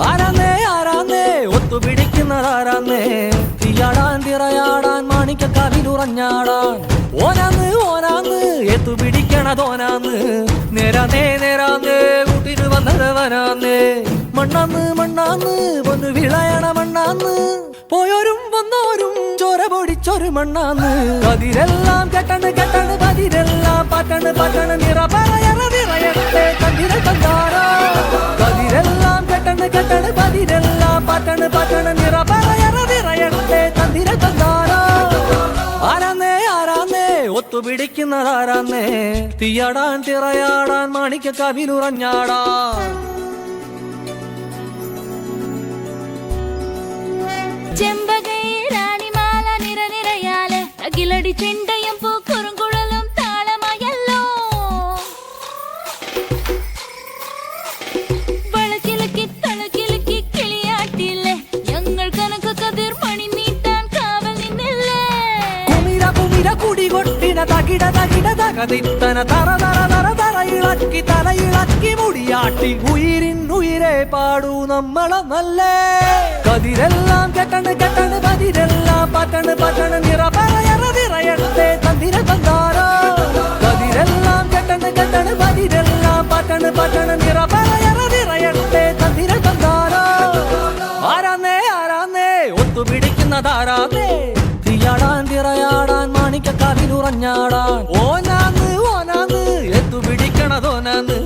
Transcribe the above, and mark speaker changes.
Speaker 1: ആരാന്നേ ആരാന്നേ ഒത്തുപിടിക്കുന്നതാരാന്നേ തീയാടാൻ തിറയാടാൻ മാണിക്കക്കാവിലുറഞ്ഞാടാൻ ഓനാന്ന് ഓനാന്ന് എത്തുപിടിക്കണതോനാന്ന് നേരാന്നേ നേരാന്നേ കൂട്ടിന് വന്നതവനാന്നേ മണ്ണാന്ന് മണ്ണാന്ന് പൊന്നു വിളയണ മണ്ണാന്ന് പോയോരും വന്നോരും ചോര പൊടിച്ചൊരു മണ്ണാന്ന് കതിരെല്ലാം കെട്ടണ് കെട്ടണ് പതിരെല്ലാം പറ്റണ് പറ്റണ് നിറ പറയറ നിറയട്ടെ കതിര കണ്ടാരോ കതിരെല്ലാം കെട്ടണ് കെട്ടണ് പതിരെല്ലാം പറ്റണ് പറ്റണ് നിറ പറയറ നിറയട്ടെ കതിര കണ്ടാരോ ആരാന്നേ ആരാന്നേ ഒത്തുപിടിക്കുന്നതാരാന്നേ തീയാടാൻ തിറയാടാൻ മാണിക്കക്കാവിലുറഞ്ഞാടാൻ
Speaker 2: ചെമ്പകയിലാണിമാല നിറനിറയാലെ അകിലടി ചെണ്ടയും പൂക്കുറുങ്കുഴലും താളമായല്ലോ വളക്കിലക്കി തളക്കിലക്കി കിളിയാട്ടില്ലേ ഞങ്ങൾ കനക കതിർ മണി നീട്ടാൻ കാവൽ നിന്നില്ലേ
Speaker 1: കുമിര കുമിര കുടി കൊട്ടിന തകിട തകിട തകതിത്തന തറ തറ തറ തറ ഇളക്കി തല ഇളക്കി മുടിയാട്ടി ഉയിരിൻ ഉയിരെ പാടൂ നമ്മളെ നല്ലേ കതിരെല്ലാം കെട്ടണ് കെട്ടണ് പതിരെല്ലാം പറ്റണ് പറ്റണ് നിറ പറയറ നിറയട്ടെ തന്തിര തന്താരോ കതിരെല്ലാം കെട്ടണ് കെട്ടണ് പതിരെല്ലാം പറ്റണ് പറ്റണ് നിറ പറയറ നിറയട്ടെ തന്തിര തന്താരോ ആരാന്നേ ആരാന്നേ ഒത്തുപിടിക്കുന്നതാരാന്നേ തീയാടാൻ തിറയാടാൻ മാണിക്കക്കാവിലുറഞ്ഞാടാൻ ഓനാന്ന് ഓനാന്ന് എത്തുപിടിക്കണതോനാന്ന്